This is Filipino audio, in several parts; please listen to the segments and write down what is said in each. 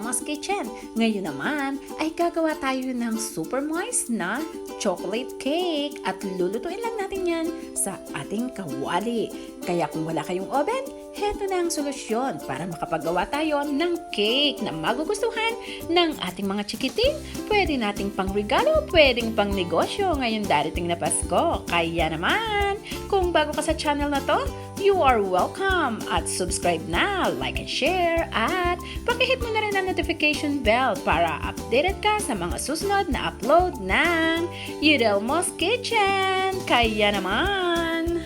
Yudelmos Kitchen. Ngayon naman ay gagawa tayo ng super moist na chocolate cake at lulutuin lang natin yan sa ating kawali. Kaya kung wala kayong oven, heto na ang solusyon para makapagawa tayo ng cake na magugustuhan ng ating mga chikiting. Pwede nating pang regalo, pwedeng pang negosyo ngayong darating na Pasko. Kaya naman, kung bago ka sa channel na to, you are welcome at subscribe na, like and share at pakihit mo na rin ang notification bell para updated ka sa mga susunod na upload ng Yudelmos Kitchen. Kaya naman,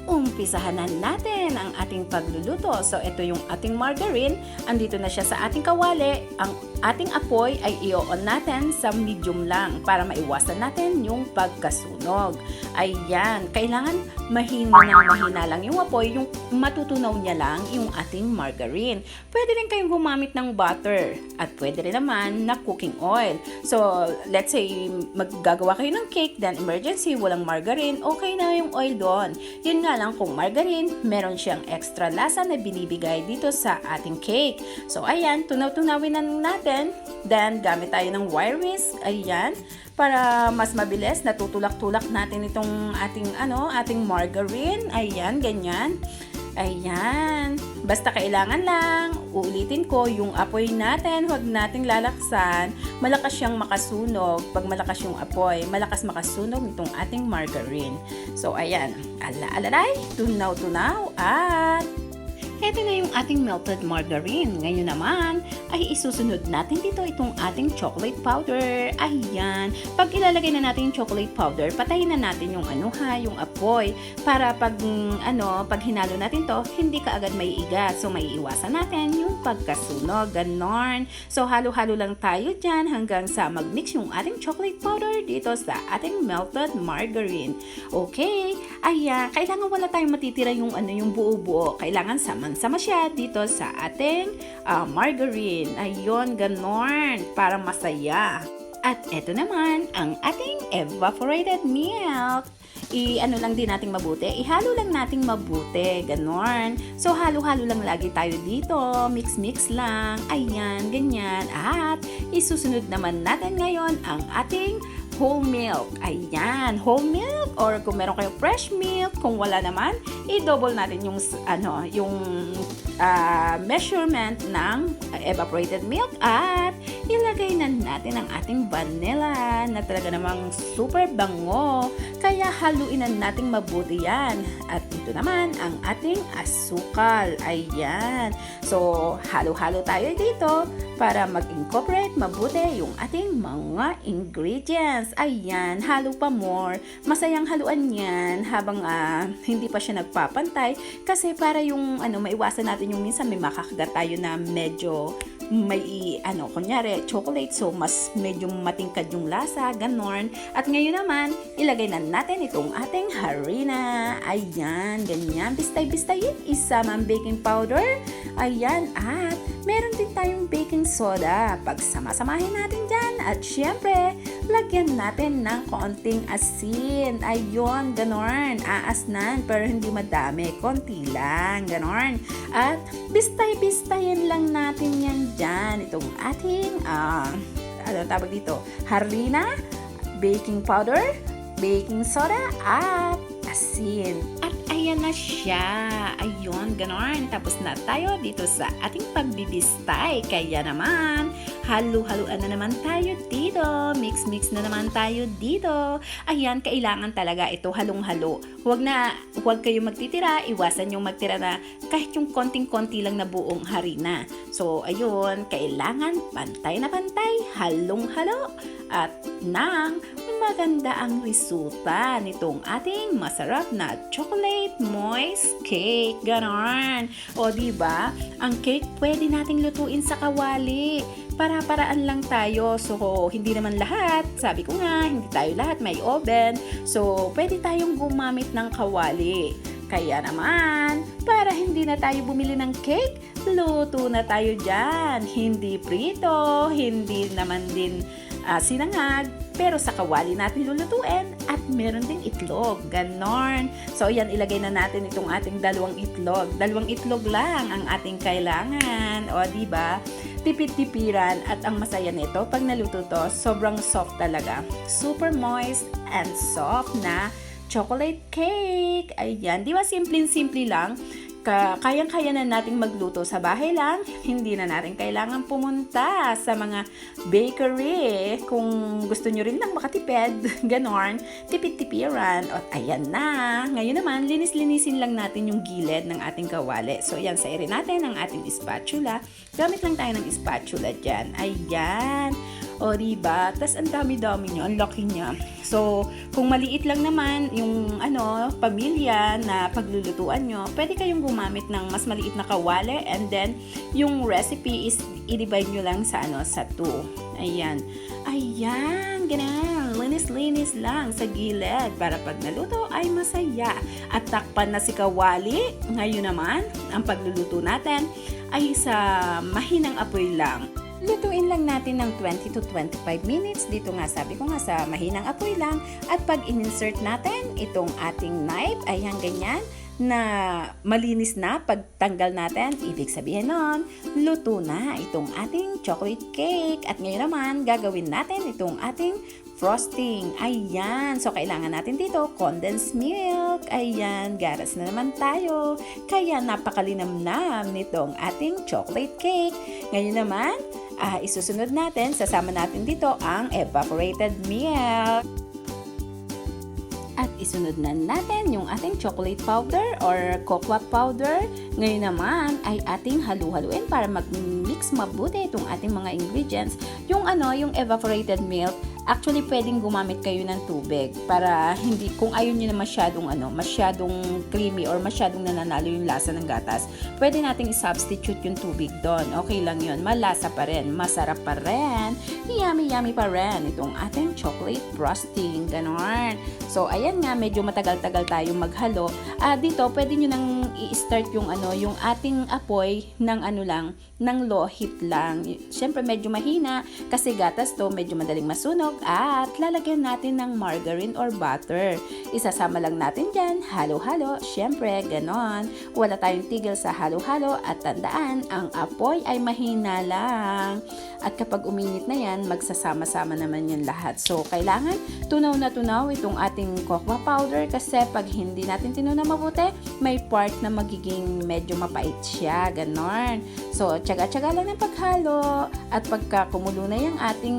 umpisahan na natin ang ating pagluluto. So, ito yung ating margarine. Andito na siya sa ating kawali. Ang ating apoy ay i-on natin sa medium lang para maiwasan natin yung pagkasunog. Ayan, kailangan mahina lang yung apoy, yung matutunaw niya lang yung ating margarine. Pwede rin kayong gumamit ng butter at pwede rin naman na cooking oil. So, let's say maggagawa kayo ng cake, then emergency, walang margarine, okay na yung oil doon. Yun nga lang, kung margarine, meron siyang extra lasa na binibigay dito sa ating cake. So, ayan, tunaw-tunawin na natin. Then, gamit tayo ng wire whisk. Ayan, para mas mabilis, natutulak-tulak natin itong ating margarine. Ayan, ganyan. Ayan. Basta kailangan lang, uulitin ko, yung apoy natin, huwag nating lalaksan. Malakas siyang makasunog. Pag malakas yung apoy, malakas makasunog itong ating margarine. So, ayan. Ala-alalay, tunaw-tunaw at ito na yung ating melted margarine. Ngayon naman, ay isusunod natin dito itong ating chocolate powder. Ayan. Pag ilalagay na natin yung chocolate powder, patayin na natin yung yung apoy. Para pag hinalo natin to, hindi ka agad maiigat. So, maiiwasan natin yung pagkasunog. Ganon. So, halo-halo lang tayo dyan hanggang sa mag-mix yung ating chocolate powder dito sa ating melted margarine. Okay. Ayan. Kailangan wala tayong matitira yung buo-buo. Kailangan sama siya dito sa ating margarine. Ayun, ganon, para masaya. At eto naman, ang ating evaporated milk. Lang din nating mabuti. Ihalo lang nating mabuti. Ganon. So, halo-halo lang lagi tayo dito. Mix-mix lang. Ayan, ganyan. At isusunod naman natin ngayon ang ating whole milk. Ayan, whole milk or kung meron kayong fresh milk, kung wala naman, i-double natin yung measurement ng evaporated milk at ilagay na natin ang ating vanilla na talaga namang super bango. Kaya haluin na nating mabuti yan. At ito naman ang ating asukal. Ayan. So, halo-halo tayo dito para mag-incorporate mabuti yung ating mga ingredients. Ayan, halo pa more. Masayang haluan yan habang hindi pa siya nagpapantay kasi para yung maiwasan natin yung minsan may makakagat tayo na medyo may kunyari chocolate, so mas medyo matingkad yung lasa, ganon. At ngayon naman, ilagay na natin itong ating harina. Ayan, ganyan. Bistay-bistayin, isama ang baking powder. Ayan, at meron din tayong baking soda. Pagsama-samahin natin dyan. At syempre, lagyan natin ng konting asin. Ayun, ganon. Aasnan, pero hindi madami. Konti lang, ganon. At bistay-bistayin lang natin yan dyan. Itong ating, tawag dito? Harina, baking powder, baking soda, at asin. At ayan na siya. Ayun, ganon. Tapos na tayo dito sa ating pagbibistay. Kaya naman, halo-haluan na naman tayo dito. Mix-mix na naman tayo dito. Ayan, kailangan talaga ito halong-halo. Huwag kayo magtitira. Iwasan yung magtira na kahit yung konting-konti lang na buong harina. So, ayun, kailangan pantay na pantay, halong-halo. At nang maganda ang resulta nitong ating masarap na chocolate moist cake. Ganon. O, diba? Ang cake pwede nating lutuin sa kawali. Para-paraan lang tayo. So, hindi naman lahat. Sabi ko nga, hindi tayo lahat may oven. So, pwede tayong gumamit ng kawali. Kaya naman, para hindi na tayo bumili ng cake, luto na tayo dyan. Hindi prito, hindi naman din sinangag, pero sa kawali natin lulutuin at meron ding itlog. Ganon. So, yan, ilagay na natin itong ating dalawang itlog. Dalawang itlog lang ang ating kailangan. O, diba? tipid-tipiran at ang masaya nito pag naluto to, sobrang soft talaga. Super moist and soft na chocolate cake. Ayan, di ba simple-simple lang? Kayang-kaya na nating magluto sa bahay lang. Hindi na natin kailangan pumunta sa mga bakery. Kung gusto nyo rin lang makatipid, ganon, tipid-tipiran. At ayan na. Ngayon naman, linis-linisin lang natin yung gilid ng ating kawali. So, ayan, sairin natin ang ating spatula. Gamit lang tayo ng spatula dyan. Ayan. O, diba? Tas ang dami-dami niya, ang laki niya. So, kung maliit lang naman yung pamilya na paglulutuan nyo, pwede kayong gumamit ng mas maliit na kawali, and then yung recipe is i-divide nyo lang sa sa 2. Ayan. Ayan, ganun. Linis-linis lang sa gilid para pag naluto ay masaya. At takpan na si kawali. Ngayon naman, ang pagluluto natin ay sa mahinang apoy lang. Lutuin lang natin ng 20 to 25 minutes. Dito nga sabi ko nga sa mahinang apoy lang. At pag in-insert natin itong ating knife, ayan ganyan, na malinis na pagtanggal natin, ibig sabihin nun, luto na itong ating chocolate cake. At ngayon naman, gagawin natin itong ating frosting. Ayan. So, kailangan natin dito, condensed milk. Ayan. Garas na naman tayo. Kaya napakalinamnam nitong ating chocolate cake. Ngayon naman, isusunod natin, sasama natin dito ang evaporated milk. At isunod na natin yung ating chocolate powder or cocoa powder. Ngayon naman ay ating halu-haluin para mag-mix mabuti itong ating mga ingredients. Yung yung evaporated milk, actually pwedeng gumamit kayo ng tubig para hindi, kung ayaw niyo na masyadong creamy or masyadong nananalo yung lasa ng gatas, pwede nating i-substitute yung tubig doon. Okay lang yun. Malasa pa rin. Masarap pa rin. Yummy pa rin itong ating chocolate frosting. Ganon. So, ayan nga, medyo matagal-tagal tayong maghalo. Dito, pwede nyo nang i-start yung yung ating apoy ng ng low heat lang. Siyempre, medyo mahina kasi gatas to, medyo madaling masunog. At lalagyan natin ng margarine or butter. Isasama lang natin dyan, halo-halo. Siyempre, ganon. Wala tayong tigil sa halo-halo at tandaan, ang apoy ay mahina lang. At kapag uminit na yan, magsasama-sama naman yan lahat. So, kailangan tunaw na tunaw itong ating cocoa powder kasi pag hindi natin tinunaw mabuti, may part na magiging medyo mapait siya. Ganon. So, tsaga-tsaga lang ng paghalo. At pagka kumulo na yung ating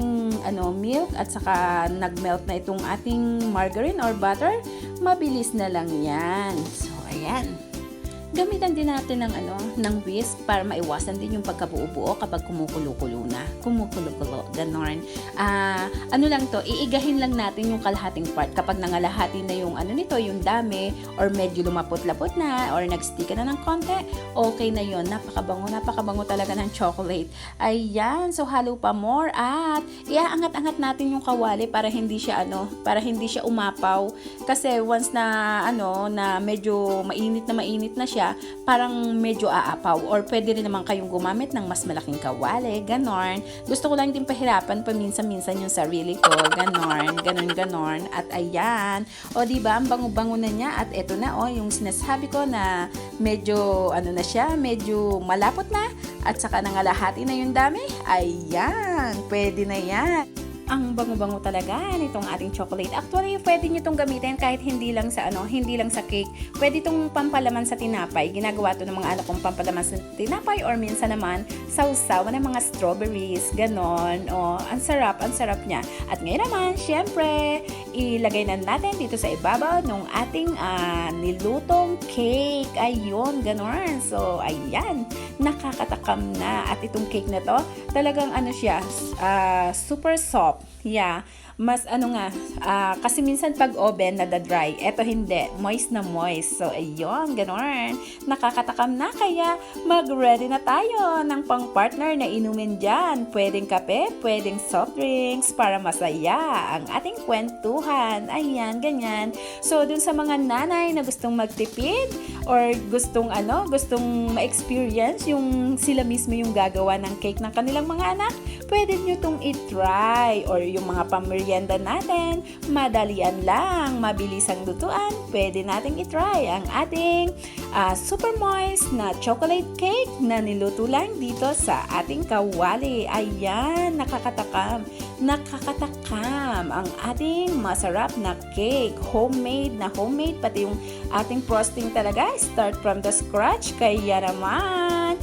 milk at saka nagmelt na itong ating margarine or butter, mabilis na lang yan. So, ayan. Gamitan din natin ng whisk para maiwasan din yung pagkabuo-buo kapag kumukulo-kulo na. Kumukulo-kulo, ganon. Lang to, iigahin lang natin yung kalahating part. Kapag nangalahati na yung nito, yung dami, or medyo lumapot-lapot na, or nag-stick na ng konti, okay na yon. Napakabango talaga ng chocolate. Ayan, so halo pa more at iaangat-angat natin yung kawali para hindi siya umapaw. Kasi once na na medyo mainit na siya, parang medyo aapaw, or pwede rin naman kayong gumamit ng mas malaking kawali, ganon. Gusto ko lang din pahirapan paminsan-minsan yung sarili ko, ganon. At ayan, o diba, ang bango-bango na niya, at eto na yung sinasabi ko na medyo na siya, medyo malapot na, at saka nangalahati na yung dami. Ayan, pwede na yan. Ang bango-bango talaga nitong ating chocolate. Actually, pwede nyo itong gamitin kahit hindi lang sa cake. Pwede itong pampalaman sa tinapay. Ginagawa to ng mga anak kong pampalaman sa tinapay, or minsan naman sausawan ng mga strawberries, ganon. Ang sarap niya. At ngayon naman, syempre, ilagay na natin dito sa ibabaw ng ating nilutong cake. Ayun, ganon. So, ayan, nakakatakam na. At itong cake na to, talagang siya, super soft. Yeah. Mas kasi minsan pag oven nada-dry, eto hindi, moist na moist. So ayun, ganoon. Nakakatakam na, kaya mag-ready na tayo ng pang-partner na inumin dyan. Pwedeng kape, pwedeng soft drinks para masaya ang ating kwentuhan. Ayan, ganyan. So dun sa mga nanay na gustong magtipid or gustong ma-experience yung sila mismo yung gagawa ng cake ng kanilang mga anak, pwede nyo itong i-try, or yung mga pamilya merienda natin. Madalian lang, mabilis ang lutuan. Pwede nating itry ang ating super moist na chocolate cake na niluto lang dito sa ating kawali. Ayan, nakakatakam ang ating masarap na cake. Homemade, pati yung ating frosting talaga, start from the scratch. Kaya naman,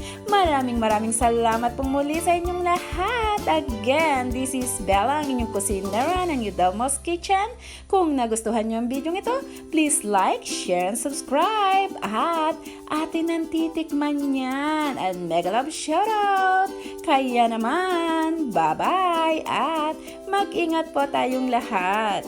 maraming salamat po muli sa inyong lahat. Again, this is Bella, ang inyong kusinera ng Yudelmos Kitchen. Kung nagustuhan nyo ang video ito, please like, share, and subscribe. At atin ang titikman yan. And mega love shoutout. Kaya naman, bye-bye at mag-ingat po tayong lahat.